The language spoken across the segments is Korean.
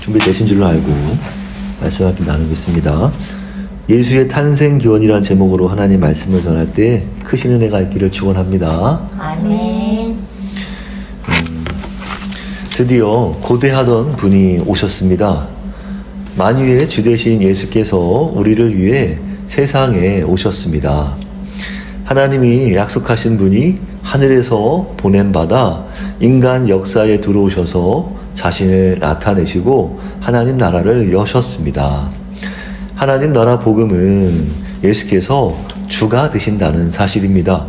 준비되신 줄로 알고 말씀을 나누고 있습니다. 예수의 탄생 기원이라는 제목으로 하나님 말씀을 전할 때 크신 은혜가 있기를 축원합니다. 아멘. 드디어 고대하던 분이 오셨습니다. 만유의 주 되신 예수께서 우리를 위해 세상에 오셨습니다. 하나님이 약속하신 분이 하늘에서 보냄받아 인간 역사에 들어오셔서 자신을 나타내시고 하나님 나라를 여셨습니다. 하나님 나라 복음은 예수께서 주가 되신다는 사실입니다.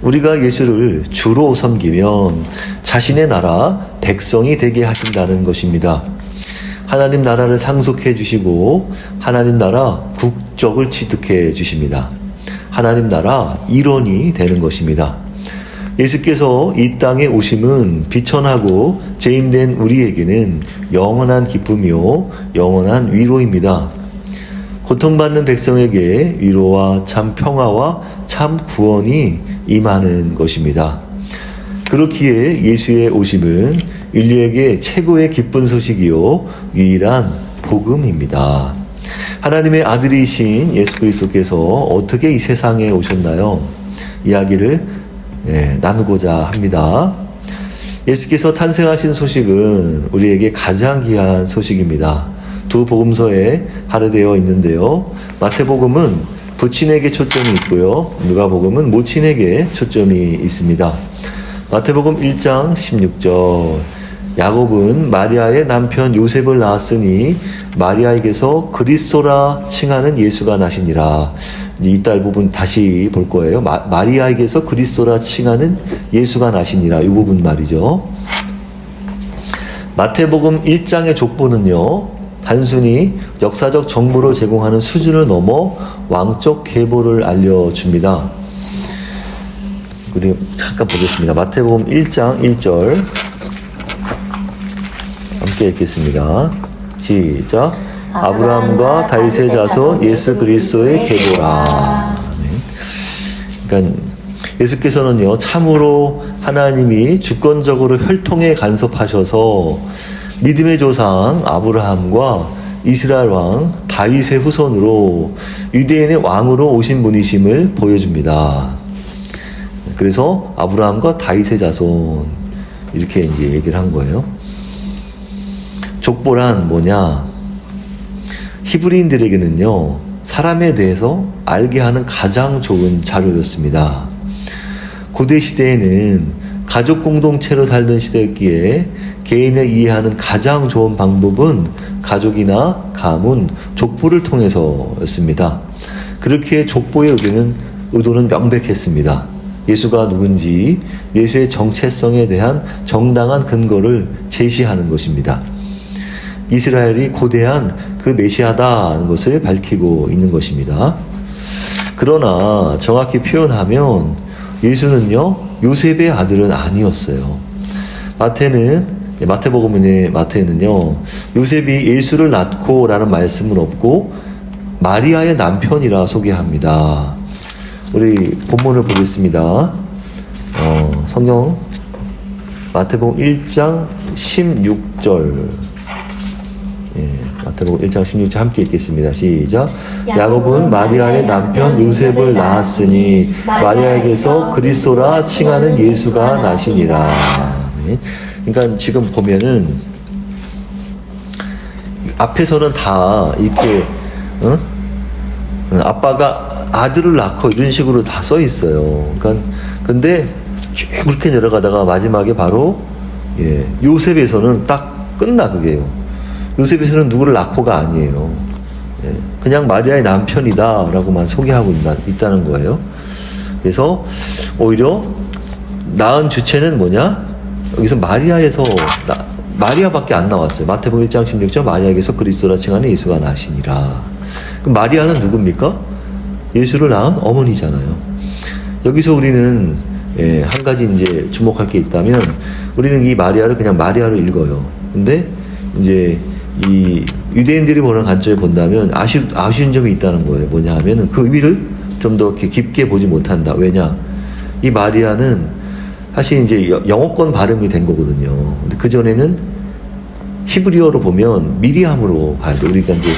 우리가 예수를 주로 섬기면 자신의 나라 백성이 되게 하신다는 것입니다. 하나님 나라를 상속해 주시고 하나님 나라 국적을 취득해 주십니다. 하나님 나라 일원이 되는 것입니다. 예수께서 이 땅에 오심은 비천하고 죄인된 우리에게는 영원한 기쁨이요 영원한 위로입니다. 고통받는 백성에게 위로와 참 평화와 참 구원이 임하는 것입니다. 그렇기에 예수의 오심은 인류에게 최고의 기쁜 소식이요 유일한 복음입니다. 하나님의 아들이신 예수 그리스도께서 어떻게 이 세상에 오셨나요? 이야기를 나누고자 합니다. 예수께서 탄생하신 소식은 우리에게 가장 귀한 소식입니다. 두 복음서에 할애되어 있는데요. 마태복음은 부친에게 초점이 있고요. 누가복음은 모친에게 초점이 있습니다. 마태복음 1장 16절 야곱은 마리아의 남편 요셉을 낳았으니 마리아에게서 그리스도라 칭하는 예수가 나시니라. 이따 이 부분 다시 볼 거예요. 마리아에게서 그리스도라 칭하는 예수가 나시니라. 이 부분 말이죠. 마태복음 1장의 족보는요. 단순히 역사적 정보를 제공하는 수준을 넘어 왕적 계보를 알려줍니다. 우리 잠깐 보겠습니다. 마태복음 1장 1절 함께 읽겠습니다. 시작. 아브라함과 다윗의 자손 예수 그리스도의 계보라. 그러니까 예수께서는요 참으로 하나님이 주권적으로 혈통에 간섭하셔서 믿음의 조상 아브라함과 이스라엘 왕 다윗의 후손으로 유대인의 왕으로 오신 분이심을 보여줍니다. 그래서 아브라함과 다윗의 자손 이렇게 이제 얘기를 한 거예요. 족보란 뭐냐? 히브리인들에게는요 사람에 대해서 알게 하는 가장 좋은 자료였습니다. 고대 시대에는 가족 공동체로 살던 시대였기에 개인을 이해하는 가장 좋은 방법은 가족이나 가문, 족보를 통해서였습니다. 그렇게 족보의 의도는 명백했습니다. 예수가 누군지, 예수의 정체성에 대한 정당한 근거를 제시하는 것입니다. 이스라엘이 고대한 그 메시아다는 것을 밝히고 있는 것입니다. 그러나 정확히 표현하면 예수는요 요셉의 아들은 아니었어요. 마태복음의 요셉이 예수를 낳고 라는 말씀은 없고 마리아의 남편이라 소개합니다. 우리 본문을 보겠습니다. 성경 마태복음 1장 16절 마태복음 1장 16절 함께 읽겠습니다. 시작. 야곱은 마리아의 남편 요셉을 낳았으니 마리아에게서 그리스도라 칭하는 예수가 나시니라. 그러니까 지금 보면은 앞에서는 다 이렇게 아빠가 아들을 낳고 이런 식으로 다 써 있어요. 그러니까 근데 쭉 그렇게 내려가다가 마지막에 바로 요셉에서는 딱 끝나 그게요. 요셉에서는 누구를 낳고가 아니에요. 그냥 마리아의 남편이다라고만 소개하고 있다는 거예요. 그래서 오히려 낳은 주체는 뭐냐? 여기서 마리아밖에 안 나왔어요. 마태복음 1장 16절 마리아에게서 그리스도라 칭하는 예수가 나시니라. 그럼 마리아는 누굽니까? 예수를 낳은 어머니잖아요. 여기서 우리는 한 가지 이제 주목할 게 있다면 우리는 이 마리아를 그냥 마리아로 읽어요. 근데 이제 이 유대인들이 보는 관점에 본다면 아쉬운 점이 있다는 거예요. 뭐냐 하면은 그 의미를 좀 더 깊게 보지 못한다. 왜냐? 이 마리아는 사실 이제 영어권 발음이 된 거거든요. 근데 그 전에는 히브리어로 보면 미리암으로 봐야 돼. 우리가 이제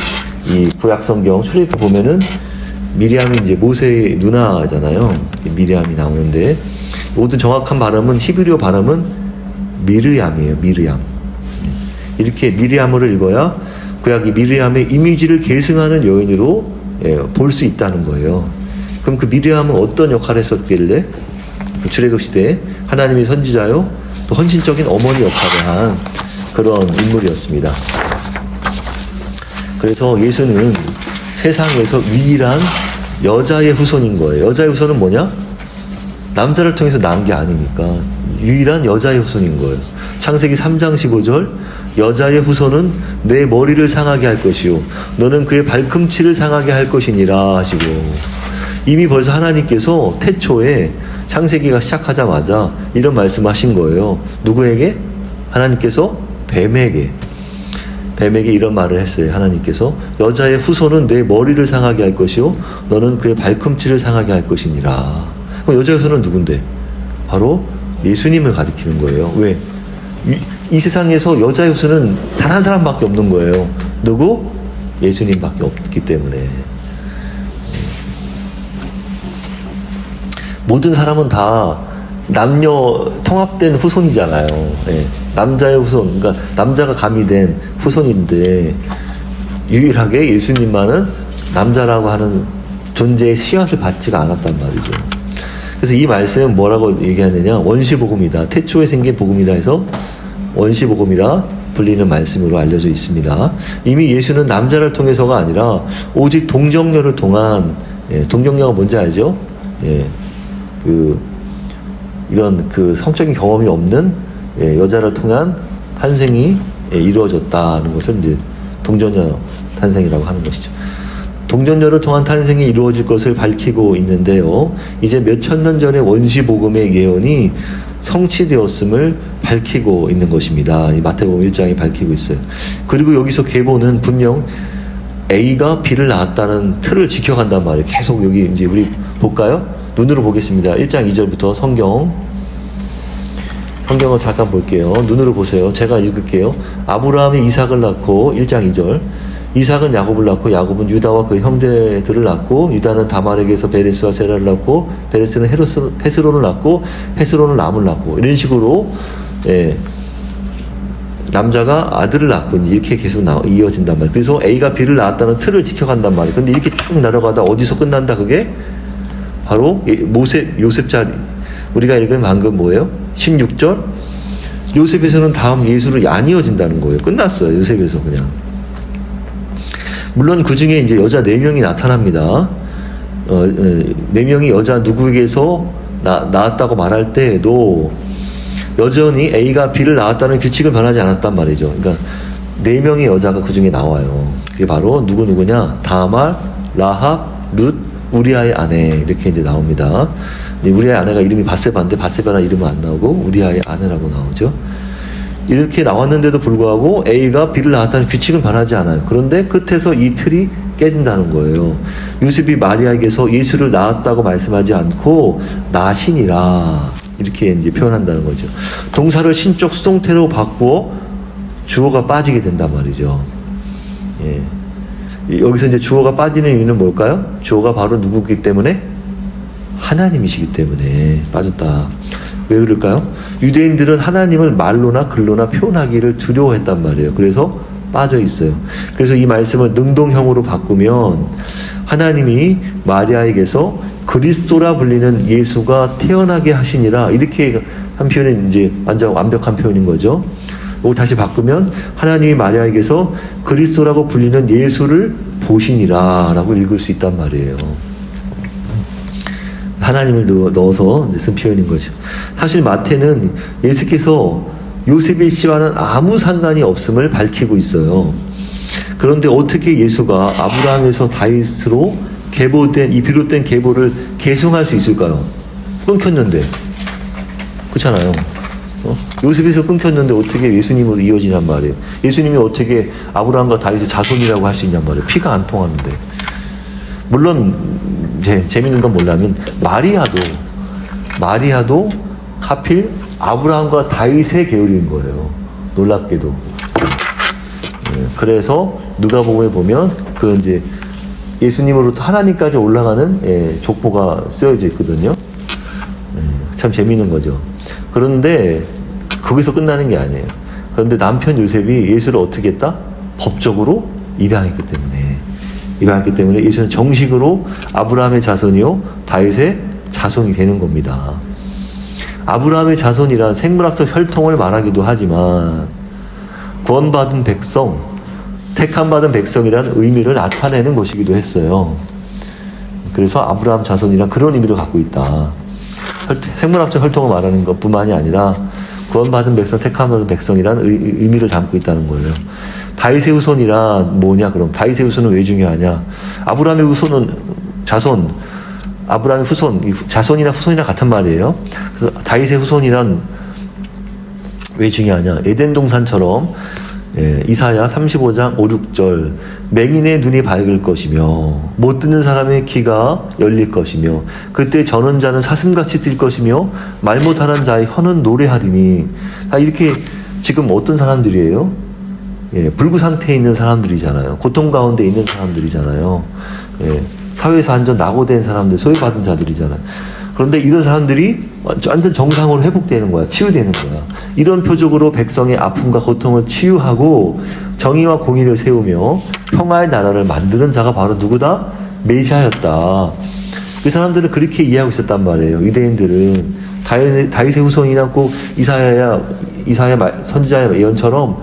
이 구약 성경 출애굽 보면은 미리암이 이제 모세의 누나잖아요. 미리암이 나오는데 모든 정확한 발음은 히브리어 발음은 미르암이에요. 미르암. 이렇게 미리암으로 읽어야 구약이 미리암의 이미지를 계승하는 여인으로 볼 수 있다는 거예요. 그럼 그 미리암은 어떤 역할을 했었길래 출애굽 시대에 하나님의 선지자요 또 헌신적인 어머니 역할을 한 그런 인물이었습니다. 그래서 예수는 세상에서 유일한 여자의 후손인 거예요. 여자의 후손은 뭐냐? 남자를 통해서 낳은 게 아니니까 유일한 여자의 후손인 거예요. 창세기 3장 15절 여자의 후손은 내 머리를 상하게 할 것이요 너는 그의 발꿈치를 상하게 할 것이니라 하시고 이미 벌써 하나님께서 태초에 창세기가 시작하자마자 이런 말씀하신 거예요. 누구에게? 하나님께서 뱀에게 이런 말을 했어요. 하나님께서 여자의 후손은 내 머리를 상하게 할 것이요 너는 그의 발꿈치를 상하게 할 것이니라. 그럼 여자의 후손은 누군데? 바로 예수님을 가리키는 거예요. 왜? 이 세상에서 여자의 후손은 단 한 사람밖에 없는 거예요. 누구? 예수님밖에 없기 때문에. 모든 사람은 다 남녀 통합된 후손이잖아요. 네. 남자의 후손, 그러니까 남자가 가미된 후손인데 유일하게 예수님만은 남자라고 하는 존재의 씨앗을 받지가 않았단 말이죠. 그래서 이 말씀은 뭐라고 얘기하느냐? 원시복음이다. 태초에 생긴 복음이다 해서 원시복음이라 불리는 말씀으로 알려져 있습니다. 이미 예수는 남자를 통해서가 아니라 오직 동정녀를 통한 동정녀가 뭔지 알죠? 이런 성적인 경험이 없는 여자를 통한 탄생이 이루어졌다는 것을 이제 동정녀 탄생이라고 하는 것이죠. 동정녀를 통한 탄생이 이루어질 것을 밝히고 있는데요. 이제 몇 천 년 전의 원시복음의 예언이 성취되었음을 밝히고 있는 것입니다. 이 마태복음 1장이 밝히고 있어요. 그리고 여기서 계보는 분명 A가 B를 낳았다는 틀을 지켜간단 말이에요. 계속 여기 이제 우리 볼까요? 눈으로 보겠습니다. 1장 2절부터 성경을 잠깐 볼게요. 눈으로 보세요. 제가 읽을게요. 아브라함이 이삭을 낳고 1장 2절 이삭은 야곱을 낳고 야곱은 유다와 그 형제들을 낳고 유다는 다말에게서 베레스와 세라를 낳고 베레스는 헤스론을 낳고 헤스론은 람을 낳고 이런 식으로 남자가 아들을 낳고 이렇게 계속 이어진단 말이에요. 그래서 A가 B를 낳았다는 틀을 지켜간단 말이에요. 근데 이렇게 쭉 내려가다 어디서 끝난다 그게? 바로 요셉 자리. 우리가 읽은 방금 뭐예요? 16절 요셉에서는 다음 예수를 안 이어진다는 거예요. 끝났어요. 요셉에서 그냥. 물론 그 중에 이제 여자 4명이 나타납니다. 4명이 여자 누구에게서 낳았다고 말할 때에도 여전히 A가 B를 낳았다는 규칙은 변하지 않았단 말이죠. 그러니까 4명의 여자가 그 중에 나와요. 그게 바로 누구냐? 다말, 라합, 룻, 우리아의 아내 이렇게 이제 나옵니다. 우리아의 아내가 이름이 바세바인데 바세바라는 이름은 안 나오고 우리아의 아내라고 나오죠. 이렇게 나왔는데도 불구하고 A가 B를 낳았다는 규칙은 변하지 않아요. 그런데 끝에서 이 틀이 깨진다는 거예요. 요셉이 마리아에게서 예수를 낳았다고 말씀하지 않고 나시니라 이렇게 이제 표현한다는 거죠. 동사를 신적 수동태로 바꾸어 주어가 빠지게 된단 말이죠. 여기서 이제 주어가 빠지는 이유는 뭘까요? 주어가 바로 누구이기 때문에? 하나님이시기 때문에 빠졌다. 왜 그럴까요? 유대인들은 하나님을 말로나 글로나 표현하기를 두려워했단 말이에요. 그래서 빠져 있어요. 그래서 이 말씀을 능동형으로 바꾸면 하나님이 마리아에게서 그리스도라 불리는 예수가 태어나게 하시니라 이렇게 한 표현이 이제 완전 완벽한 표현인 거죠. 이거 다시 바꾸면 하나님이 마리아에게서 그리스도라고 불리는 예수를 보시니라 라고 읽을 수 있단 말이에요. 하나님을 넣어서 이제 쓴 표현인 거죠. 사실 마태는 예수께서 요셉의 씨와는 아무 상관이 없음을 밝히고 있어요. 그런데 어떻게 예수가 아브라함에서 다윗으로 이 비롯된 계보를 계승할 수 있을까요? 끊겼는데. 그렇잖아요. 요셉에서 끊겼는데 어떻게 예수님으로 이어지냔 말이에요. 예수님이 어떻게 아브라함과 다윗의 자손이라고 할 수 있냔 말이에요. 피가 안 통하는데. 물론 재밌는 건 뭐냐면 마리아도 하필 아브라함과 다윗의 계열인 거예요. 놀랍게도. 그래서 누가복음에 보면 그 이제 예수님으로부터 하나님까지 올라가는 족보가 쓰여져 있거든요. 참 재미있는 거죠. 그런데 거기서 끝나는 게 아니에요. 그런데 남편 요셉이 예수를 어떻게 했다? 법적으로 입양했기 때문에 예수는 정식으로 아브라함의 자손이요 다윗의 자손이 되는 겁니다. 아브라함의 자손이란 생물학적 혈통을 말하기도 하지만 구원받은 백성, 택함받은 백성이라는 의미를 나타내는 것이기도 했어요. 그래서 아브라함 자손이란 그런 의미를 갖고 있다. 생물학적 혈통을 말하는 것뿐만이 아니라 구원받은 백성, 택함받은 백성이라는 의미를 담고 있다는 거예요. 다윗의 후손이란 뭐냐? 그럼 다윗의 후손은 왜 중요하냐? 아브라함의 후손은 자손, 아브라함의 후손, 자손이나 후손이나 같은 말이에요. 그래서 다윗의 후손이란 왜 중요하냐? 에덴 동산처럼 이사야 35장 5, 6절 맹인의 눈이 밝을 것이며 못 듣는 사람의 귀가 열릴 것이며 그때 전원자는 사슴같이 뛸 것이며 말 못하는 자의 혀는 노래하리니. 다 이렇게 지금 어떤 사람들이에요? 불구 상태에 있는 사람들이잖아요. 고통 가운데 있는 사람들이잖아요. 사회에서 완전 낙오된 사람들, 소외받은 자들이잖아요. 그런데 이런 사람들이 완전 정상으로 회복되는 거야. 치유되는 거야. 이런 표적으로 백성의 아픔과 고통을 치유하고 정의와 공의를 세우며 평화의 나라를 만드는 자가 바로 누구다? 메시아였다. 그 사람들은 그렇게 이해하고 있었단 말이에요. 유대인들은 다윗의 후손이나 꼭 이사야 선지자의 예언처럼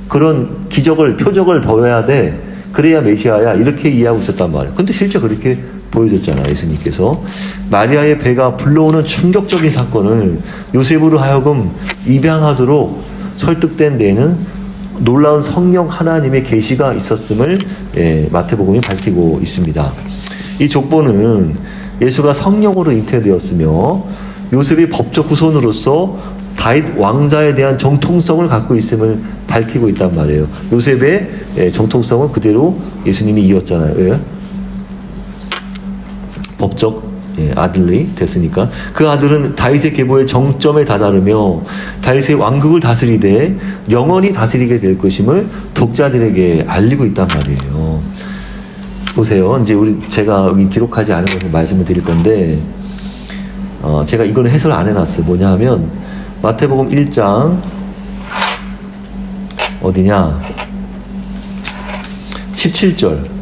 그런 기적을, 표적을 보여야 돼. 그래야 메시아야. 이렇게 이해하고 있었단 말이에요. 근데 실제 그렇게 보여줬잖아요. 예수님께서. 마리아의 배가 불러오는 충격적인 사건을 요셉으로 하여금 입양하도록 설득된 데에는 놀라운 성령 하나님의 계시가 있었음을 마태복음이 밝히고 있습니다. 이 족보는 예수가 성령으로 잉태되었으며 요셉이 법적 후손으로서 다윗 왕자에 대한 정통성을 갖고 있음을 밝히고 있단 말이에요. 요셉의 정통성은 그대로 예수님이 이었잖아요. 왜? 법적 아들이 됐으니까. 그 아들은 다윗의 계보의 정점에 다다르며 다윗의 왕국을 다스리되 영원히 다스리게 될 것임을 독자들에게 알리고 있단 말이에요. 보세요. 이제 제가 여기 기록하지 않은 것을 말씀을 드릴 건데, 제가 이거는 해설 안 해놨어요. 뭐냐 하면 마태복음 1장 어디냐? 17절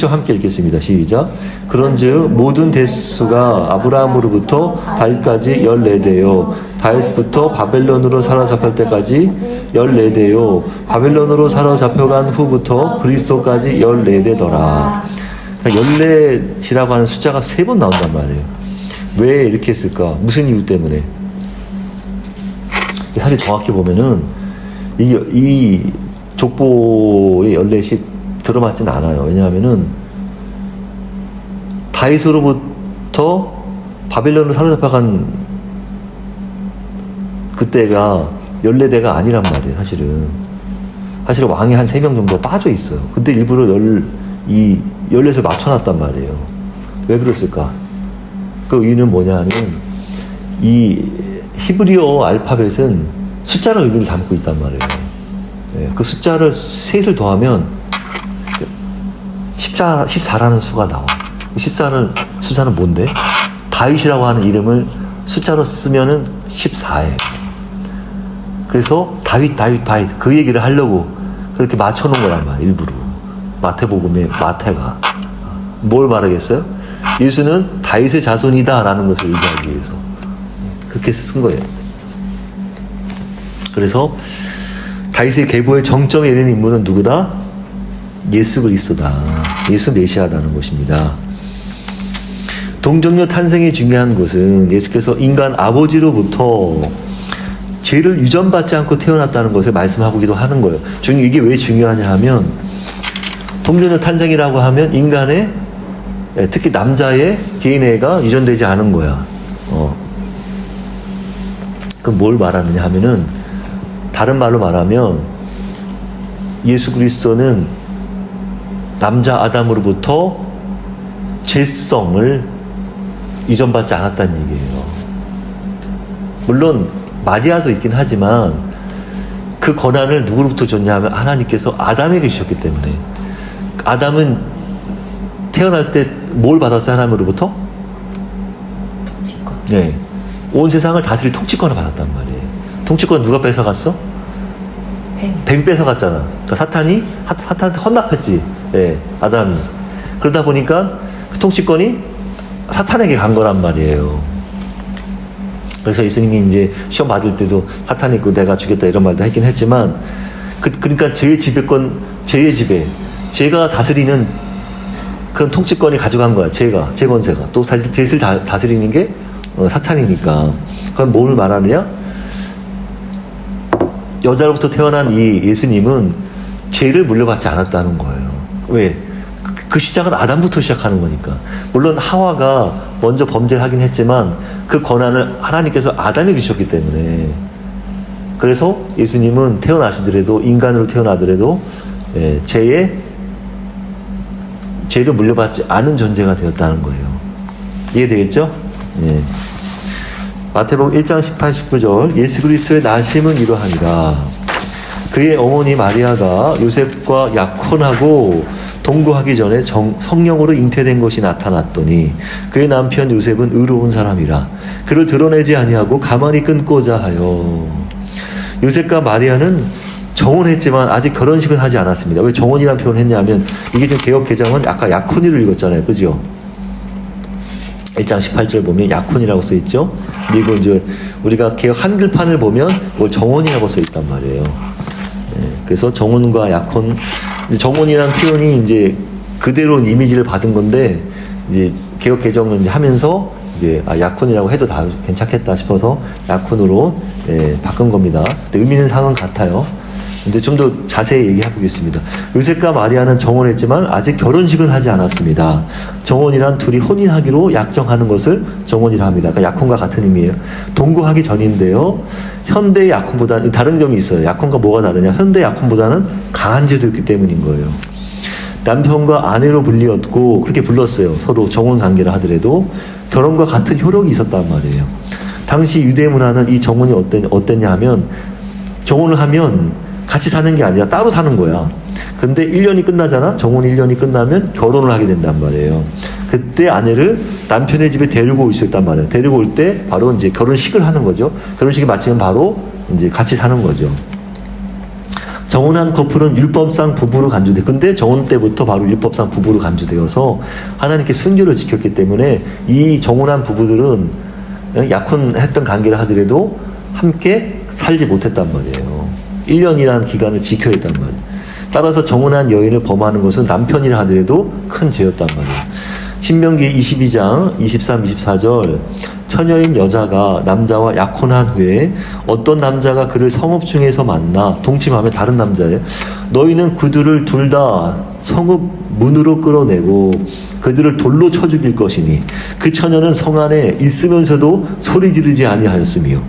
함께 읽겠습니다. 시작. 그런즉 모든 대수가 아브라함으로부터 다윗까지 14대요 다윗부터 바벨론으로 사로잡힐 때까지 14대요 바벨론으로 사로잡혀간 후부터 그리스도까지 14대더라. 14이라고 하는 숫자가 3번 나온단 말이에요. 왜 이렇게 했을까? 무슨 이유 때문에? 사실 정확히 보면은 이 족보의 14이 들어맞진 않아요. 왜냐하면은 다윗으로부터 바벨론을 사로잡아간 그때가 14대가 아니란 말이에요. 사실은 왕이 한 3명 정도 빠져 있어요. 근데 일부러 14을 맞춰놨단 말이에요. 왜 그랬을까? 그 이유는 뭐냐 하면 이 히브리어 알파벳은 숫자를 의미를 담고 있단 말이에요. 그 숫자를 셋을 더하면 14라는 수가 나와. 14는 뭔데? 다윗이라고 하는 이름을 숫자로 쓰면은 14예요. 그래서 다윗 그 얘기를 하려고 그렇게 맞춰놓은 거란 말이에요. 일부러. 마태복음의 마태가 뭘 말하겠어요? 예수는 다윗의 자손이다 라는 것을 얘기하기 위해서 그렇게 쓴 거예요. 그래서 다윗의 계보의 정점에 이르는 인물은 누구다? 예수 그리스도다. 예수 메시아다는 것입니다. 동정녀 탄생이 중요한 것은 예수께서 인간 아버지로부터 죄를 유전받지 않고 태어났다는 것을 말씀하기도 하는 거예요. 이게 왜 중요하냐 하면 동정녀 탄생이라고 하면 인간의 특히 남자의 DNA가 유전되지 않은 거야. 그럼 뭘 말하느냐 하면은 다른 말로 말하면 예수 그리스도는 남자 아담으로부터 죄성을 유전받지 않았다는 얘기예요. 물론 마리아도 있긴 하지만 그 권한을 누구로부터 줬냐 하면 하나님께서 아담에게 주셨기 때문에. 아담은 태어날 때 뭘 받았어요? 하나님으로부터? 통치권. 네. 온 세상을 다스릴 통치권을 받았단 말이에요. 통치권 누가 뺏어갔어? 뱀 뺏어갔잖아. 그러니까 사탄한테 헌납했지. 예, 아담이. 그러다 보니까 그 통치권이 사탄에게 간 거란 말이에요. 그래서 예수님이 이제 시험 받을 때도 사탄이 그 내가 주겠다 이런 말도 했긴 했지만, 그러니까 죄의 지배권, 죄의 지배, 죄가 다스리는 그런 통치권이 가져간 거야. 죄 권세가. 또 사실 죄를 다스리는 게 사탄이니까. 그건 뭘 말하느냐? 여자로부터 태어난 이 예수님은 죄를 물려받지 않았다는 거예요. 왜? 그 시작은 아담부터 시작하는 거니까. 물론 하와가 먼저 범죄를 하긴 했지만 그 권한을 하나님께서 아담에게 주셨기 때문에. 그래서 예수님은 태어나시더라도, 인간으로 태어나더라도 죄를 물려받지 않은 존재가 되었다는 거예요. 이해되겠죠? 예. 마태복음 1장 18, 19절 예수 그리스도의 나심은 이러하니라. 그의 어머니 마리아가 요셉과 약혼하고 동거하기 전에 성령으로 잉태된 것이 나타났더니 그의 남편 요셉은 의로운 사람이라 그를 드러내지 아니하고 가만히 끊고자 하여. 요셉과 마리아는 정혼했지만 아직 결혼식은 하지 않았습니다. 왜 정혼이라는 표현을 했냐면 이게 지금 개역 개정은 아까 약혼이를 읽었잖아요. 그죠? 1장 18절 보면 약혼이라고 써 있죠. 그리고 이제 우리가 개역 한글판을 보면 이걸 정혼이라고 써 있단 말이에요. 네, 그래서 정혼과 약혼, 정혼이라는 표현이 이제 그대로 이미지를 받은 건데 이제 개역 개정을 이제 하면서 이제 약혼이라고 해도 다 괜찮겠다 싶어서 약혼으로 바꾼 겁니다. 근데 의미는 상은 같아요. 근데 좀 더 자세히 얘기해 보겠습니다. 요셉과 마리아는 정혼했지만 아직 결혼식은 하지 않았습니다. 정혼이란 둘이 혼인하기로 약정하는 것을 정혼이라 합니다. 그러니까 약혼과 같은 의미예요. 동거하기 전인데요. 현대의 약혼보다는 다른 점이 있어요. 약혼과 뭐가 다르냐? 현대 약혼보다는 강한 제도 있기 때문인 거예요. 남편과 아내로 불리었고 그렇게 불렀어요. 서로 정혼 관계를 하더라도 결혼과 같은 효력이 있었단 말이에요. 당시 유대 문화는 이 정혼이 어땠냐 하면 정혼을 하면 같이 사는 게 아니라 따로 사는 거야. 근데 1년이 끝나잖아? 정혼 1년이 끝나면 결혼을 하게 된단 말이에요. 그때 아내를 남편의 집에 데리고 올 수 있단 말이에요. 데리고 올 때 바로 이제 결혼식을 하는 거죠. 결혼식이 마치면 바로 이제 같이 사는 거죠. 정혼한 커플은 율법상 부부로 간주돼. 근데 정혼 때부터 바로 율법상 부부로 간주되어서 하나님께 순교를 지켰기 때문에 이 정혼한 부부들은 약혼했던 관계를 하더라도 함께 살지 못했단 말이에요. 1년이라는 기간을 지켜야 했단 말이에요. 따라서 정혼한 여인을 범하는 것은 남편이라 하더라도 큰 죄였단 말이에요. 신명기 22장 23, 24절 처녀인 여자가 남자와 약혼한 후에 어떤 남자가 그를 성읍 중에서 만나 동침하면 다른 남자예요. 너희는 그들을 둘 다 성읍 문으로 끌어내고 그들을 돌로 쳐 죽일 것이니 그 처녀는 성 안에 있으면서도 소리 지르지 아니하였으며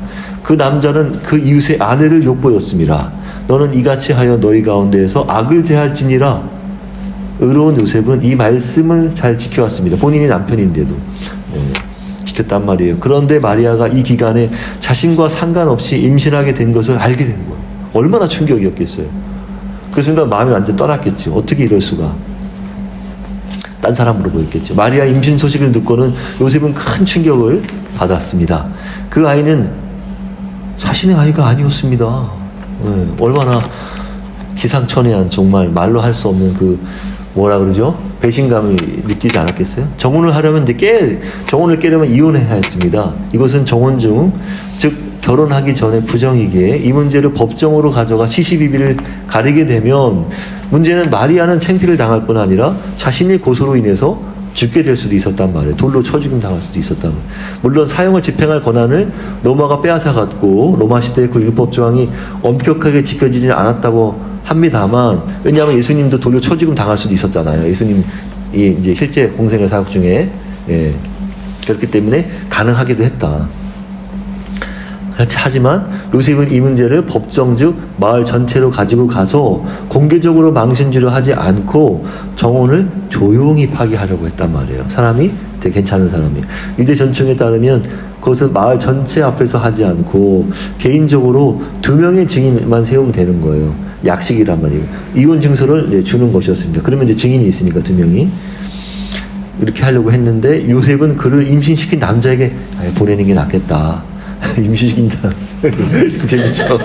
그 남자는 그 이웃의 아내를 욕보였음이라. 너는 이같이 하여 너희 가운데에서 악을 제할지니라. 의로운 요셉은 이 말씀을 잘 지켜왔습니다. 본인이 남편인데도 지켰단 말이에요. 그런데 마리아가 이 기간에 자신과 상관없이 임신하게 된 것을 알게 된 거예요. 얼마나 충격이었겠어요. 그 순간 마음이 완전 떠났겠죠. 어떻게 이럴 수가. 딴 사람으로 보였겠죠. 마리아 임신 소식을 듣고는 요셉은 큰 충격을 받았습니다. 그 아이는 자신의 아이가 아니었습니다. 얼마나 기상천외한 정말 말로 할 수 없는 그 뭐라 그러죠? 배신감을 느끼지 않았겠어요? 정혼을 하려면 정혼을 깨려면 이혼해야 했습니다. 이것은 정혼 중, 즉 결혼하기 전에 부정이기에 이 문제를 법정으로 가져가 시시비비를 가리게 되면 문제는 마리아는 창피를 당할 뿐 아니라 자신의 고소로 인해서 죽게 될 수도 있었단 말이에요. 돌로 쳐 죽임 당할 수도 있었단 말이에요. 물론 사형을 집행할 권한을 로마가 빼앗아갔고 로마 시대의 그 율법 조항이 엄격하게 지켜지지 않았다고 합니다만, 왜냐하면 예수님도 돌로 쳐 죽임 당할 수도 있었잖아요. 예수님이 이제 실제 공생의 사역 중에 그렇기 때문에 가능하기도 했다. 하지만 요셉은 이 문제를 법정 즉 마을 전체로 가지고 가서 공개적으로 망신주려 하지 않고 정혼을 조용히 파기하려고 했단 말이에요. 사람이 되게 괜찮은 사람이. 유대 전통에 따르면 그것은 마을 전체 앞에서 하지 않고 개인적으로 2명의 증인만 세우면 되는 거예요. 약식이란 말이에요. 이혼 증서를 주는 것이었습니다. 그러면 이제 증인이 있으니까 2명이 이렇게 하려고 했는데 요셉은 그를 임신시킨 남자에게 보내는 게 낫겠다. 임신시킨다. 재밌죠?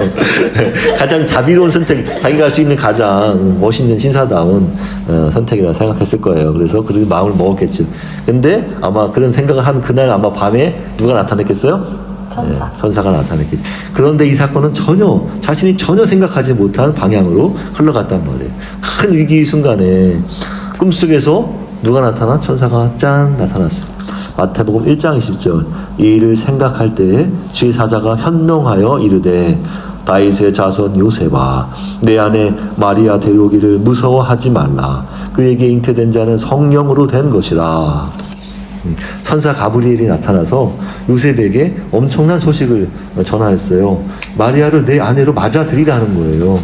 가장 자비로운 선택, 자기가 할 수 있는 가장 멋있는 신사다운 선택이라고 생각했을 거예요. 그래서 그런 마음을 먹었겠죠. 근데 아마 그런 생각을 한 그날 아마 밤에 누가 나타났겠어요? 천사. 천사가 나타났겠죠. 그런데 이 사건은 자신이 전혀 생각하지 못한 방향으로 흘러갔단 말이에요. 큰 위기의 순간에 꿈속에서 누가 나타나? 천사가 짠 나타났어요. 마태복음 1장 20절 이 일을 생각할 때에 주의 사자가 현명하여 이르되 다윗의 자손 요셉아 내 아내 마리아 데려오기를 무서워하지 말라 그에게 잉태된 자는 성령으로 된 것이라. 천사 가브리엘이 나타나서 요셉에게 엄청난 소식을 전하였어요. 마리아를 내 아내로 맞아들이라는 거예요.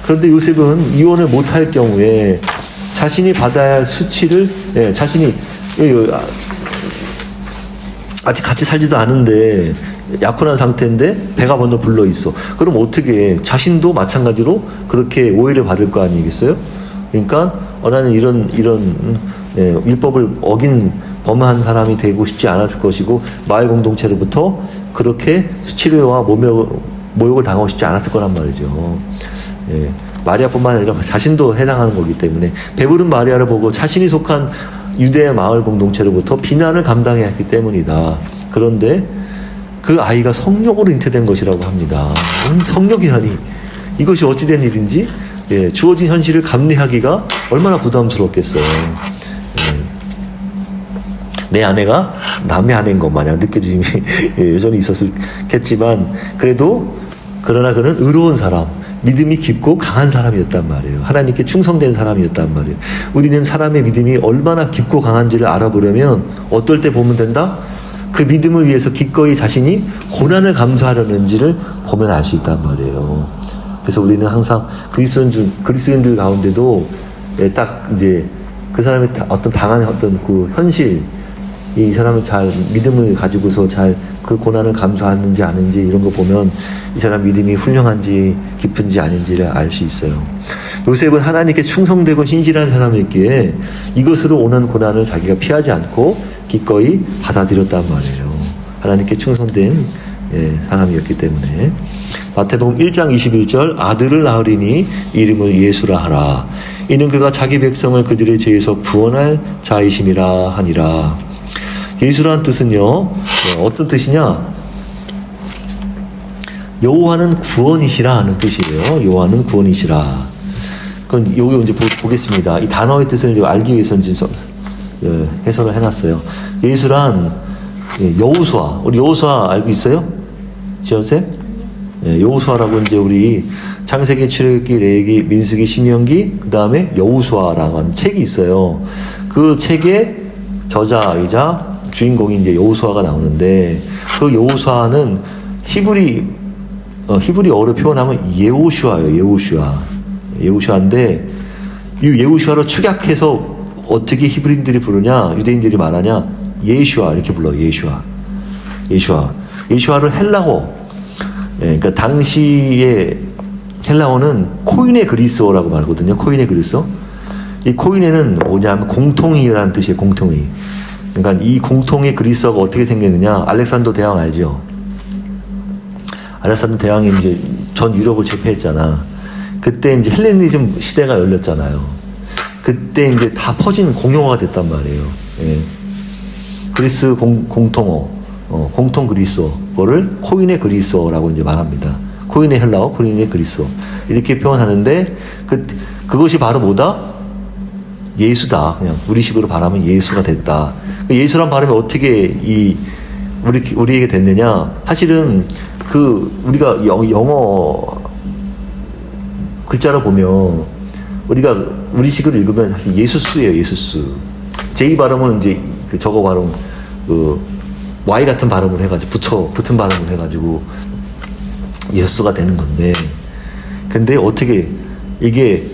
그런데 요셉은 이혼을 못할 경우에 자신이 받아야 할 수치를 자신이 아직 같이 살지도 않은데 약혼한 상태인데 배가 먼저 불러 있어. 그럼 어떻게 자신도 마찬가지로 그렇게 오해를 받을 거 아니겠어요? 그러니까 나는 이런 율법을 어긴 범한 사람이 되고 싶지 않았을 것이고 마을 공동체로부터 그렇게 수치료와 모욕을 당하고 싶지 않았을 거란 말이죠. 마리아뿐만 아니라 자신도 해당하는 거기 때문에 배부른 마리아를 보고 자신이 속한 유대 마을 공동체로부터 비난을 감당해야 했기 때문이다. 그런데 그 아이가 성령으로 잉태된 것이라고 합니다. 성령이라니 이것이 어찌된 일인지 주어진 현실을 감내하기가 얼마나 부담스럽겠어요. 내 아내가 남의 아내인 것 마냥 느껴짐이 여전히 있었겠지만 그러나 그는 의로운 사람 믿음이 깊고 강한 사람이었단 말이에요. 하나님께 충성된 사람이었단 말이에요. 우리는 사람의 믿음이 얼마나 깊고 강한지를 알아보려면 어떨 때 보면 된다? 그 믿음을 위해서 기꺼이 자신이 고난을 감수하려는지를 보면 알 수 있단 말이에요. 그래서 우리는 항상 그리스도인들 가운데도 딱 이제 그 사람의 어떤 당한 어떤 그 현실, 이 사람을 잘 믿음을 가지고서 잘 그 고난을 감수하는지 아닌지 이런 거 보면 이 사람 믿음이 훌륭한지 깊은지 아닌지를 알 수 있어요. 요셉은 하나님께 충성되고 신실한 사람이었기에 이것으로 오는 고난을 자기가 피하지 않고 기꺼이 받아들였단 말이에요. 하나님께 충성된 사람이었기 때문에. 마태복음 1장 21절 아들을 낳으리니 이름을 예수라 하라. 이는 그가 자기 백성을 그들의 죄에서 구원할 자이심이라 하니라. 예수라는 뜻은요, 어떤 뜻이냐? 여호와는 구원이시라 하는 뜻이에요. 여호와는 구원이시라. 그건 여기 이제 보겠습니다. 이 단어의 뜻을 이제 알기 위해서 지금 해설을 해놨어요. 예수란 여호수아. 우리 여호수아 알고 있어요? 지연쌤? 여호수아라고 이제 우리 창세기, 출애굽기, 레위기, 민수기, 신명기, 그 다음에 여호수아라고 하는 책이 있어요. 그 책의 저자이자 주인공이 이제 여호수아가 나오는데 그 여호수아는 히브리어로 표현하면 예호슈아예요. 예호슈아인데 이 예호슈아로 축약해서 어떻게 히브리인들이 부르냐, 유대인들이 말하냐, 예슈아 이렇게 불러. 예슈아를 헬라어, 그러니까 당시에 헬라어는 코이네 그리스어라고 말하거든요. 코이네 그리스어. 이 코이네는 뭐냐면 공통이라는 뜻이에요. 공통이. 그러니까 이 공통의 그리스어가 어떻게 생겼느냐? 알렉산더 대왕 알죠? 알렉산더 대왕이 이제 전 유럽을 제패했잖아. 그때 이제 헬레니즘 시대가 열렸잖아요. 그때 이제 다 퍼진 공용어가 됐단 말이에요. 그리스 공통어, 공통 그리스어를 코이네 그리스어라고 이제 말합니다. 코이네 헬라어, 코이네 그리스어 이렇게 표현하는데 그것이 바로 뭐다? 예수다. 그냥 우리식으로 말하면 예수가 됐다. 예수란 발음이 어떻게 우리에게 됐느냐? 사실은 우리가 영어 글자로 보면 우리가 우리식으로 읽으면 사실 예수스예요. 예수스. 제2 발음은 이제 저거 발음 Y 같은 발음을 해가지고 붙은 발음을 해가지고 예수스가 되는 건데, 근데 어떻게 이게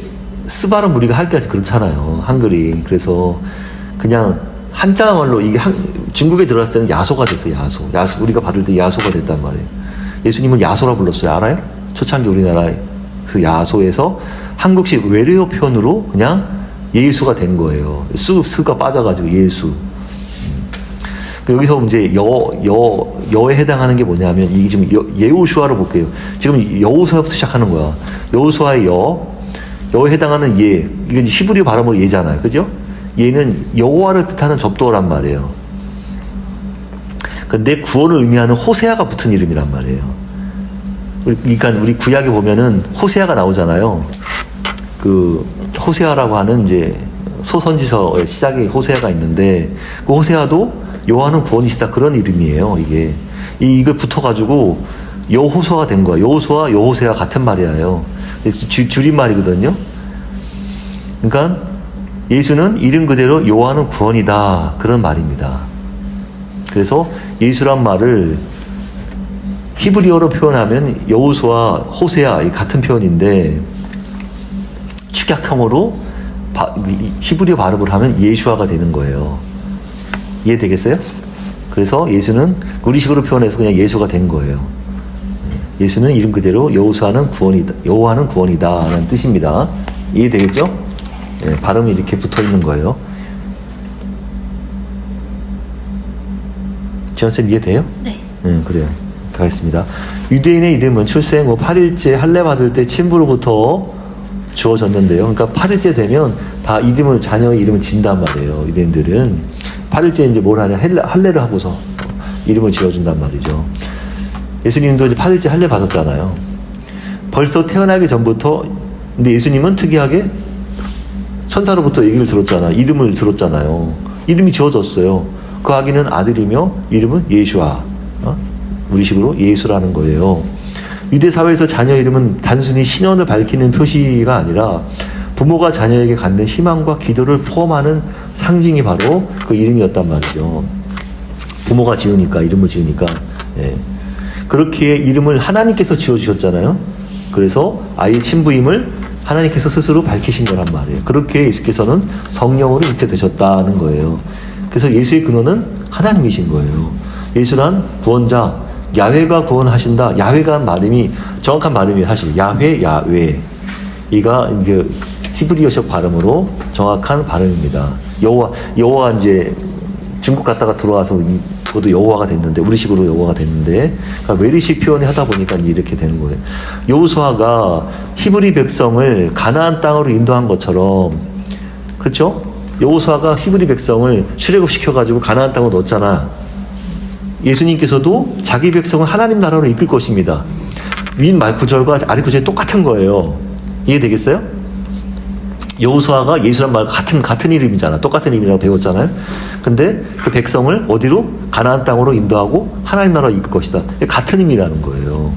스 발음 우리가 하기까지 그렇잖아요. 한글이. 그래서 그냥 한자 말로 이게 중국에 들어갔을 때는 야소가 됐어요. 야소 우리가 받을 때 야소가 됐단 말이에요. 예수님은 야소라 불렀어요. 알아요? 초창기 우리나라의 그 야소에서 한국식 외래어 표현으로 그냥 예수가 된 거예요. 스가 빠져가지고 예수. 여기서 이제 여에 해당하는 게 뭐냐면 이게 지금 예우수아로 볼게요. 지금 여우수아부터 시작하는 거야. 여우수아의 여에 해당하는 예. 이건 히브리 발음으로 예잖아요. 그죠? 얘는 여호와를 뜻하는 접두어란 말이에요. 근데 구원을 의미하는 호세아가 붙은 이름이란 말이에요. 그러니까 우리 구약에 보면은 호세아가 나오잖아요. 그 호세아라고 하는 이제 소선지서의 시작에 호세아가 있는데 그 호세아도 여호와는 구원이시다 그런 이름이에요. 이거 붙어가지고 여호수아가 된 거야. 여호수아 여호세아 같은 말이에요. 줄임말이거든요. 그러니까 예수는 이름 그대로 여호와는 구원이다 그런 말입니다. 그래서 예수란 말을 히브리어로 표현하면 여호수아 호세아 같은 표현인데 축약형으로 히브리어 발음을 하면 예수아가 되는 거예요. 이해되겠어요? 그래서 예수는 우리식으로 표현해서 그냥 예수가 된 거예요. 예수는 이름 그대로 여호와는 구원이다라는 뜻입니다. 이해되겠죠? 예, 발음이 이렇게 붙어 있는 거예요. 지원쌤 이해돼요? 네. 그래요. 가겠습니다. 유대인의 이름은 출생 후 8일째 할례 받을 때 친부로부터 주어졌는데요. 그러니까 8일째 되면 다 자녀의 이름을 진단 말이에요. 유대인들은 8일째 이제 뭘 하냐 할례를 하고서 이름을 지어준단 말이죠. 예수님도 이제 8일째 할례 받았잖아요. 벌써 태어나기 전부터 근데 예수님은 특이하게 천사로부터 얘기를 들었잖아요. 이름을 들었잖아요. 이름이 지어졌어요. 그 아기는 아들이며 이름은 예수아. 우리식으로 예수라는 거예요. 유대 사회에서 자녀 이름은 단순히 신원을 밝히는 표시가 아니라 부모가 자녀에게 갖는 희망과 기도를 포함하는 상징이 바로 그 이름이었단 말이죠. 부모가 이름을 지으니까. 예. 그렇게 이름을 하나님께서 지어주셨잖아요. 그래서 아이의 친부임을 하나님께서 스스로 밝히신 거란 말이에요. 그렇게 예수께서는 성령으로 잉태되셨다는 거예요. 그래서 예수의 근원은 하나님이신 거예요. 예수란 구원자, 야훼가 구원하신다. 야훼가 발음이 정확한 발음이 사실 야훼. 이가 이게 히브리어식 발음으로 정확한 발음입니다. 여호와 이제 중국 갔다가 들어와서 그것도 여호와가 됐는데 우리식으로 여호와가 됐는데 그러니까 외리식 표현을 하다 보니까 이렇게 되는 거예요. 여호수아가 히브리 백성을 가나안 땅으로 인도한 것처럼 그렇죠? 여호수아가 히브리 백성을 출애굽시켜가지고 가나안 땅으로 넣었잖아. 예수님께서도 자기 백성을 하나님 나라로 이끌 것입니다. 윗 구절과 아래 구절이 똑같은 거예요. 이해되겠어요? 여호수아가 예수란 말 같은 이름이잖아. 똑같은 이름이라고 배웠잖아요. 근데 그 백성을 어디로? 가나안 땅으로 인도하고 하나님 나라로 이끌 것이다. 같은 의미라는 거예요.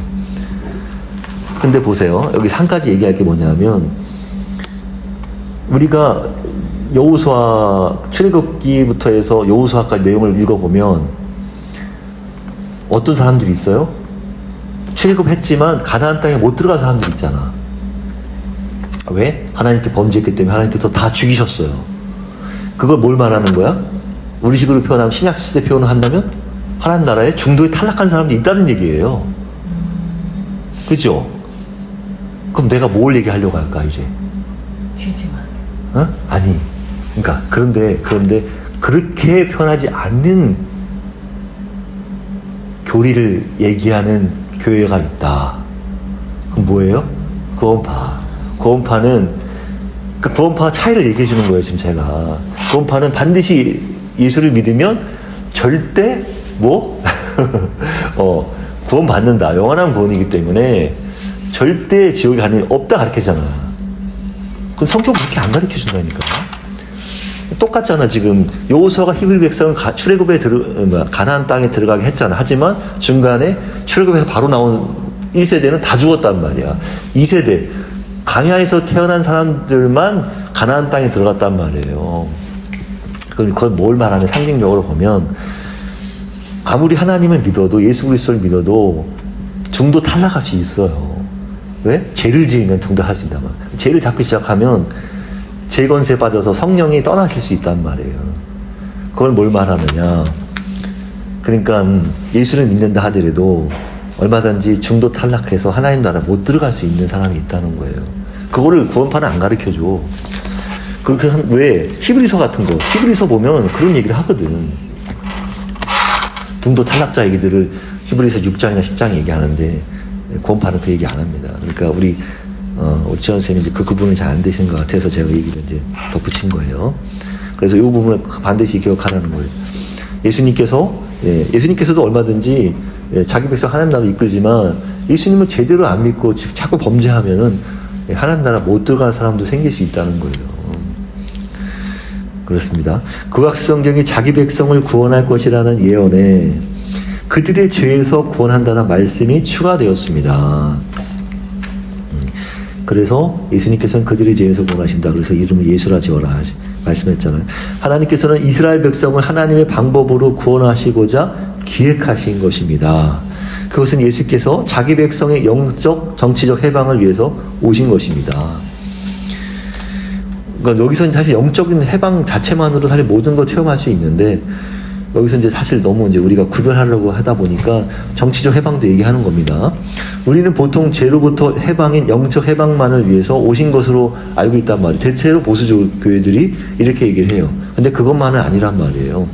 근데 보세요. 여기 한 가지 얘기할 게 뭐냐면 우리가 여호수아 출애굽기부터 해서 여호수아까지 내용을 읽어보면 어떤 사람들이 있어요? 출애굽했지만 가나안 땅에 못 들어간 사람들이 있잖아. 왜? 하나님께 범죄했기 때문에 하나님께서 다 죽이셨어요. 그걸 뭘 말하는 거야? 우리식으로 표현하면 신약시대 표현을 한다면 하나님 나라에 중도에 탈락한 사람들이 있다는 얘기예요. 그죠? 그럼 내가 뭘 얘기하려고 할까 이제? 죄지만. 아니. 그러니까 그런데 그렇게 표현하지 않는 교리를 얘기하는 교회가 있다. 그럼 뭐예요? 구원파는 그 구원파 차이를 얘기해 주는 거예요. 지금 제가 구원파는 반드시 예수를 믿으면 절대 구원 받는다. 영원한 구원이기 때문에 절대 지옥에 가는 없다 가르치잖아. 그럼 성경 그렇게 안 가르쳐 준다니까. 똑같잖아. 지금 여호수아가 히브리 백성을 출애굽에 가나안 땅에 들어가게 했잖아. 하지만 중간에 출애굽에서 바로 나온 1세대는 다 죽었단 말이야. 2세대 광야에서 태어난 사람들만 가나안 땅에 들어갔단 말이에요. 그걸 뭘 말하는 상징적으로 보면 아무리 하나님을 믿어도 예수 그리스도를 믿어도 중도 탈락할 수 있어요. 왜? 죄를 지으면 중도할 수 있단 말이에요. 죄를 잡기 시작하면 죄 권세에 빠져서 성령이 떠나실 수 있단 말이에요. 그걸 뭘 말하느냐. 그러니까 예수를 믿는다 하더라도 얼마든지 중도 탈락해서 하나님 나라 못 들어갈 수 있는 사람이 있다는 거예요. 그거를 구원파는 안 가르쳐줘. 왜 히브리서 같은 거, 히브리서 보면 그런 얘기를 하거든. 중도 탈락자 얘기들을 히브리서 6장이나 10장 얘기하는데 구원파는 그 얘기 안 합니다. 그러니까 우리 지원 쌤이 이제 그 부분이 잘 안 되시는 것 같아서 제가 얘기를 이제 덧붙인 거예요. 그래서 이 부분을 반드시 기억하라는 거예요. 예수님께서도 얼마든지 자기 백성 하나님 나라 이끌지만 예수님을 제대로 안 믿고 자꾸 범죄하면은 하나님 나라 못 들어가는 사람도 생길 수 있다는 거예요. 그렇습니다. 구약성경이 자기 백성을 구원할 것이라는 예언에 그들의 죄에서 구원한다는 말씀이 추가되었습니다. 그래서 예수님께서는 그들의 죄에서 구원하신다. 그래서 이름을 예수라 지어라 말씀했잖아요. 하나님께서는 이스라엘 백성을 하나님의 방법으로 구원하시고자 기획하신 것입니다. 그것은 예수께서 자기 백성의 영적, 정치적 해방을 위해서 오신 것입니다. 그러니까 여기서는 사실 영적인 해방 자체만으로 사실 모든 걸 체험할 수 있는데 여기서 이제 사실 너무 이제 우리가 구별하려고 하다 보니까 정치적 해방도 얘기하는 겁니다. 우리는 보통 죄로부터 해방인 영적 해방만을 위해서 오신 것으로 알고 있단 말이에요. 대체로 보수 교회들이 이렇게 얘기를 해요. 근데 그것만은 아니란 말이에요.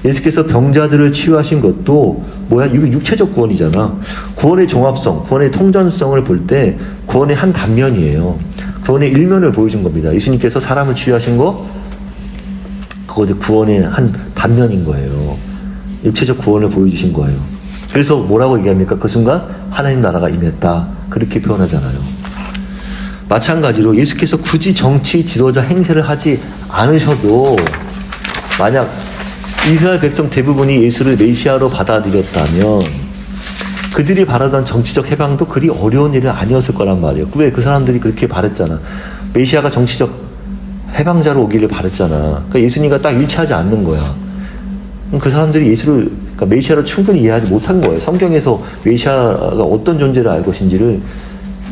예수께서 병자들을 치유하신 것도 뭐야? 이거 육체적 구원이잖아. 구원의 종합성, 구원의 통전성을 볼 때 구원의 한 단면이에요. 구원의 일면을 보여준 겁니다. 예수님께서 사람을 치유하신 거 그거 구원의 한 단면인 거예요. 육체적 구원을 보여주신 거예요. 그래서 뭐라고 얘기합니까? 그 순간 하나님 나라가 임했다. 그렇게 표현하잖아요. 마찬가지로 예수께서 굳이 정치 지도자 행세를 하지 않으셔도 만약 이스라엘 백성 대부분이 예수를 메시아로 받아들였다면 그들이 바라던 정치적 해방도 그리 어려운 일은 아니었을 거란 말이에요. 왜 그 사람들이 그렇게 바랬잖아. 메시아가 정치적 해방자로 오기를 바랬잖아. 그러니까 예수님과 딱 일치하지 않는 거야. 그 사람들이 예수를, 그러니까 메시아를 충분히 이해하지 못한 거예요. 성경에서 메시아가 어떤 존재를 알 것인지를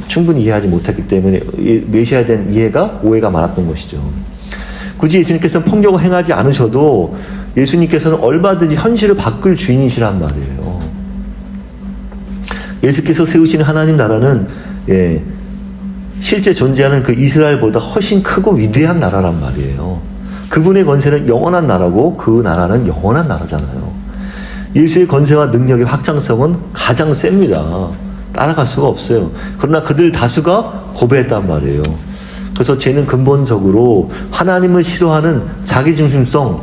충분히 이해하지 못했기 때문에 메시아에 대한 오해가 많았던 것이죠. 굳이 예수님께서는 폭력을 행하지 않으셔도 예수님께서는 얼마든지 현실을 바꿀 주인이시란 말이에요. 예수께서 세우신 하나님 나라는 실제 존재하는 그 이스라엘보다 훨씬 크고 위대한 나라란 말이에요. 그분의 권세는 영원한 나라고 그 나라는 영원한 나라잖아요. 예수의 권세와 능력의 확장성은 가장 셉니다. 따라갈 수가 없어요. 그러나 그들 다수가 고배했단 말이에요. 그래서 죄는 근본적으로 하나님을 싫어하는 자기중심성,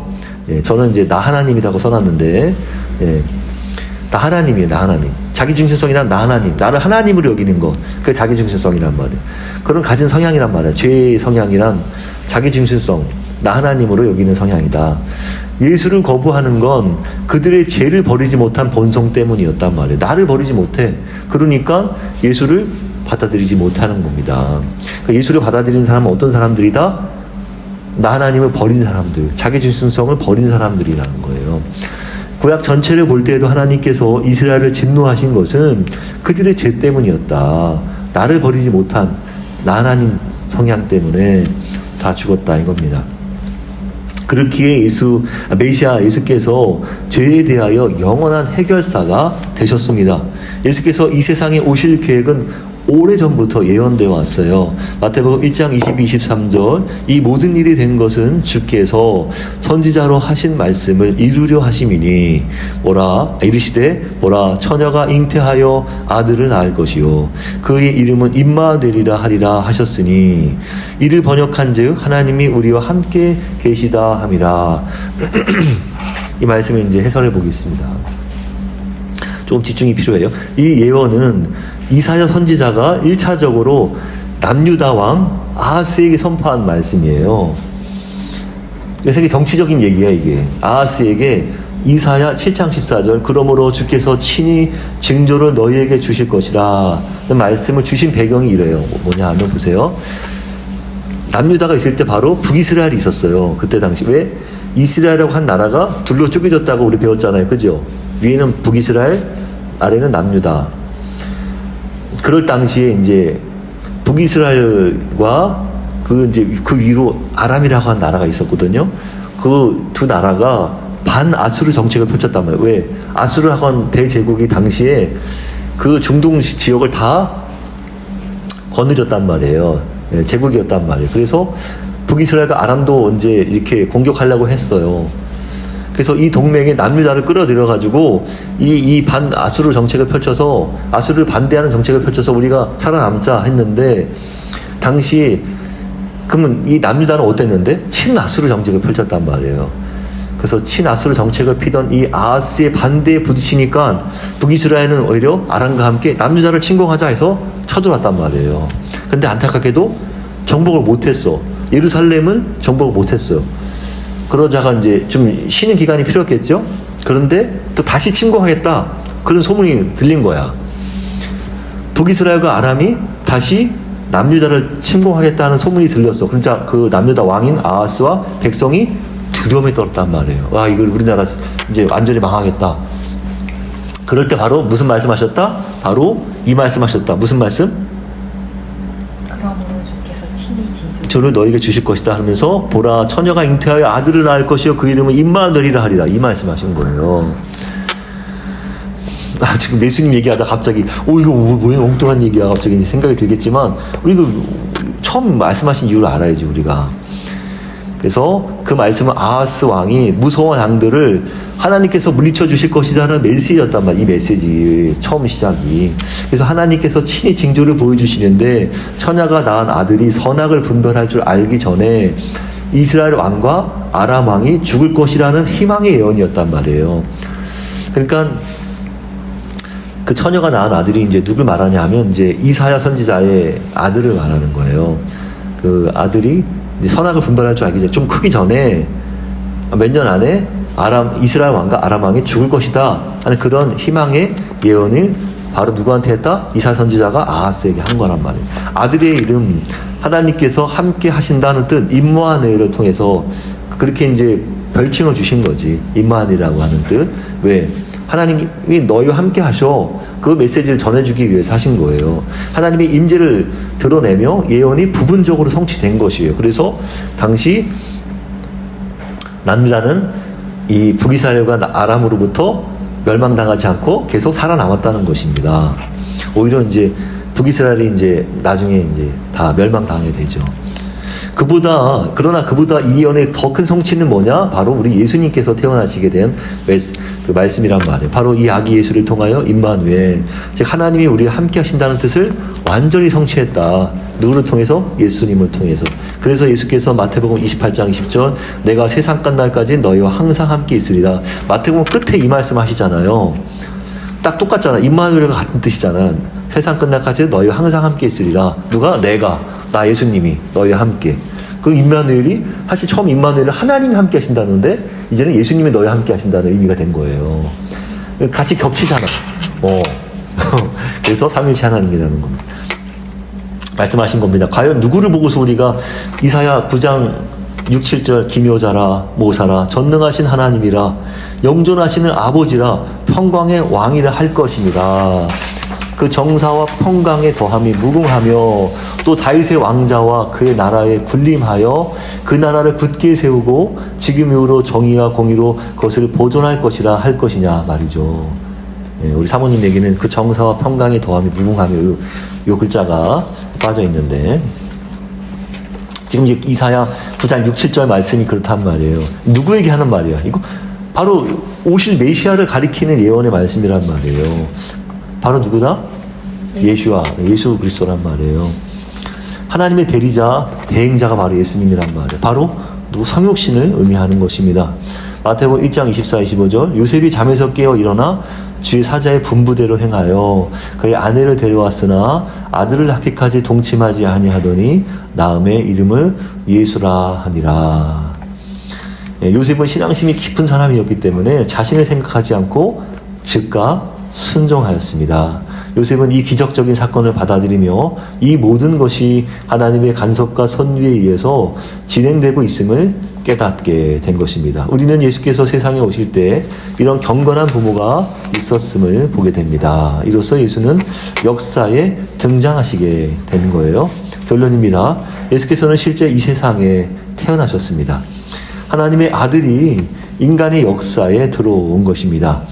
저는 이제 나 하나님이라고 써놨는데, 나 하나님이에요, 나 하나님. 자기중심성이란 나 하나님, 나를 하나님으로 여기는 것, 그게 자기중심성이란 말이에요. 그런 가진 성향이란 말이에요. 죄의 성향이란 자기중심성, 나 하나님으로 여기는 성향이다. 예수를 거부하는 건 그들의 죄를 버리지 못한 본성 때문이었단 말이에요. 나를 버리지 못해. 그러니까 예수를 받아들이지 못하는 겁니다. 그러니까 예수를 받아들이는 사람은 어떤 사람들이다? 나 하나님을 버린 사람들, 자기중심성을 버린 사람들이라는 거예요. 구약 전체를 볼 때에도 하나님께서 이스라엘을 진노하신 것은 그들의 죄 때문이었다. 나를 버리지 못한 나 하나님 성향 때문에 다 죽었다 이겁니다. 그렇기에 메시아 예수께서 죄에 대하여 영원한 해결사가 되셨습니다. 예수께서 이 세상에 오실 계획은 오래전부터 예언되어 왔어요. 마태복음 1장 22, 23절 이 모든 일이 된 것은 주께서 선지자로 하신 말씀을 이루려 하심이니 이르시되 처녀가 잉태하여 아들을 낳을 것이요 그의 이름은 임마누엘이라 하리라 하셨으니 이를 번역한즉 하나님이 우리와 함께 계시다 함이라. 이 말씀을 이제 해설해 보겠습니다. 조금 집중이 필요해요. 이 예언은 이사야 선지자가 1차적으로 남유다 왕 아하스에게 선포한 말씀이에요. 되게 정치적인 얘기야 이게. 아하스에게 이사야 7장 14절 그러므로 주께서 친히 징조를 너희에게 주실 것이라 말씀을 주신 배경이 이래요. 뭐냐 하면 보세요. 남유다가 있을 때 바로 북이스라엘이 있었어요. 그때 당시. 왜? 이스라엘이라고 한 나라가 둘로 쪼개졌다고 우리 배웠잖아요. 그죠? 위에는 북이스라엘, 아래는 남유다. 그럴 당시에 이제 북이스라엘과 그 위로 아람이라고 한 나라가 있었거든요. 그 두 나라가 반아수르 정책을 펼쳤단 말이에요. 왜? 아수르하고 대제국이 당시에 그 중동 지역을 다 거느렸단 말이에요. 예, 제국이었단 말이에요. 그래서 북이스라엘과 아람도 언제 이렇게 공격하려고 했어요. 그래서 이 동맹에 남유다를 끌어들여가지고 이 반아수르 정책을 펼쳐서 아수르를 반대하는 정책을 펼쳐서 우리가 살아남자 했는데 당시 그러면 이 남유다는 어땠는데? 친아수르 정책을 펼쳤단 말이에요. 그래서 친아수르 정책을 피던 이 아하스의 반대에 부딪히니까 북이스라엘은 오히려 아람과 함께 남유다를 침공하자 해서 쳐들어왔단 말이에요. 근데 안타깝게도 정복을 못했어. 예루살렘은 정복을 못했어요. 그러다가 이제 좀 쉬는 기간이 필요했겠죠? 그런데 또 다시 침공하겠다. 그런 소문이 들린 거야. 북이스라엘과 아람이 다시 남유다를 침공하겠다는 소문이 들렸어. 그러니까 그 남유다 왕인 아하스와 백성이 두려움에 떨었단 말이에요. 와, 이거 우리나라 이제 완전히 망하겠다. 그럴 때 바로 무슨 말씀하셨다? 바로 이 말씀하셨다. 무슨 말씀? 그러므로 주께서 친히 저를 너에게 주실 것이다 하면서 보라 처녀가 잉태하여 아들을 낳을 것이요 그 이름은 임마누엘이라 하리라. 이 말씀하신 거예요. 지금 예수님 얘기하다 갑자기 이거 뭐 엉뚱한 얘기야 갑자기 생각이 들겠지만 우리가 처음 말씀하신 이유를 알아야지 우리가. 그래서 그 말씀은 아하스 왕이 무서운 왕들을 하나님께서 물리쳐 주실 것이라는 메시지였단 말이에요. 이 메시지 처음 시작이. 그래서 하나님께서 친히 징조를 보여주시는데 처녀가 낳은 아들이 선악을 분별할 줄 알기 전에 이스라엘 왕과 아람 왕이 죽을 것이라는 희망의 예언이었단 말이에요. 그러니까 그 처녀가 낳은 아들이 이제 누굴 말하냐 하면 이제 이사야 선지자의 아들을 말하는 거예요. 그 아들이 이제 선악을 분별할 줄 알기 전에 좀 크기 전에 몇 년 안에 이스라엘 왕과 아람 왕이 죽을 것이다 하는 그런 희망의 예언을 바로 누구한테 했다? 이사야 선지자가 아하스에게 한 거란 말이에요. 아들의 이름 하나님께서 함께 하신다는 뜻 임마누엘을 통해서 그렇게 이제 별칭을 주신 거지. 임마누엘이라고 하는 뜻. 왜? 하나님이 너희와 함께 하셔. 그 메시지를 전해주기 위해서 하신 거예요. 하나님의 임재를 드러내며 예언이 부분적으로 성취된 것이에요. 그래서 당시 남유다는 이 북이스라엘과 아람으로부터 멸망당하지 않고 계속 살아남았다는 것입니다. 오히려 이제 북이스라엘이 이제 나중에 이제 다 멸망당하게 되죠. 그러나 그보다 이 예언의 더 큰 성취는 뭐냐? 바로 우리 예수님께서 태어나시게 된 그 말씀이란 말이에요. 바로 이 아기 예수를 통하여 임마누엘, 즉 하나님이 우리와 함께 하신다는 뜻을 완전히 성취했다. 누구를 통해서? 예수님을 통해서. 그래서 예수께서 마태복음 28장 20절 내가 세상 끝날까지 너희와 항상 함께 있으리라. 마태복음 끝에 이 말씀 하시잖아요. 딱 똑같잖아. 임마누엘과 같은 뜻이잖아. 세상 끝날까지 너희와 항상 함께 있으리라. 누가? 내가. 나 예수님이 너희와 함께. 그 임마누엘이 사실 처음 임마누엘은 하나님이 함께 하신다는데 이제는 예수님이 너희와 함께 하신다는 의미가 된 거예요. 같이 겹치잖아. 그래서 삼위일체 하나님이라는 겁니다. 말씀하신 겁니다. 과연 누구를 보고서 우리가 이사야 9장 6, 7절 기묘자라 모사라 전능하신 하나님이라 영존하시는 아버지라 평강의 왕이라 할 것이니라. 그 정사와 평강의 더함이 무궁하며 또 다윗의 왕자와 그의 나라에 군림하여 그 나라를 굳게 세우고 지금 이후로 정의와 공의로 그것을 보존할 것이라 할 것이냐 말이죠. 예, 우리 사모님 얘기는 그 정사와 평강의 더함이 무궁하며 요 글자가 빠져 있는데 지금 이사야 9장 6, 7절 말씀이 그렇단 말이에요. 누구에게 하는 말이야? 이거 바로 오실 메시아를 가리키는 예언의 말씀이란 말이에요. 바로 누구다? 예수 그리스도란 말이에요. 하나님의 대리자, 대행자가 바로 예수님이란 말이에요. 바로 성육신을 의미하는 것입니다. 마태복음 1장 24, 25절 요셉이 잠에서 깨어 일어나 주의 사자의 분부대로 행하여 그의 아내를 데려왔으나 아들을 낳기까지 동침하지 아니하더니 낳음의 이름을 예수라 하니라. 요셉은 신앙심이 깊은 사람이었기 때문에 자신을 생각하지 않고 즉각 순종하였습니다. 요셉은 이 기적적인 사건을 받아들이며 이 모든 것이 하나님의 간섭과 선위에 의해서 진행되고 있음을 깨닫게 된 것입니다. 우리는 예수께서 세상에 오실 때 이런 경건한 부모가 있었음을 보게 됩니다. 이로써 예수는 역사에 등장하시게 된 거예요. 결론입니다. 예수께서는 실제 이 세상에 태어나셨습니다. 하나님의 아들이 인간의 역사에 들어온 것입니다.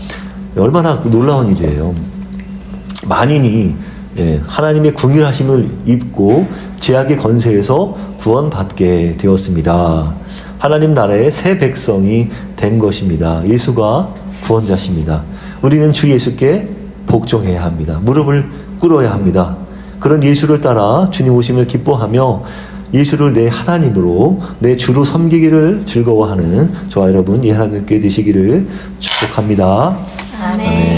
얼마나 놀라운 일이에요. 만인이 하나님의 긍휼하심을 입고 죄악의 건세에서 구원받게 되었습니다. 하나님 나라의 새 백성이 된 것입니다. 예수가 구원자십니다. 우리는 주 예수께 복종해야 합니다. 무릎을 꿇어야 합니다. 그런 예수를 따라 주님 오심을 기뻐하며 예수를 내 하나님으로 내 주로 섬기기를 즐거워하는 저와 여러분 이 하나님께 되시기를 축복합니다. 아멘.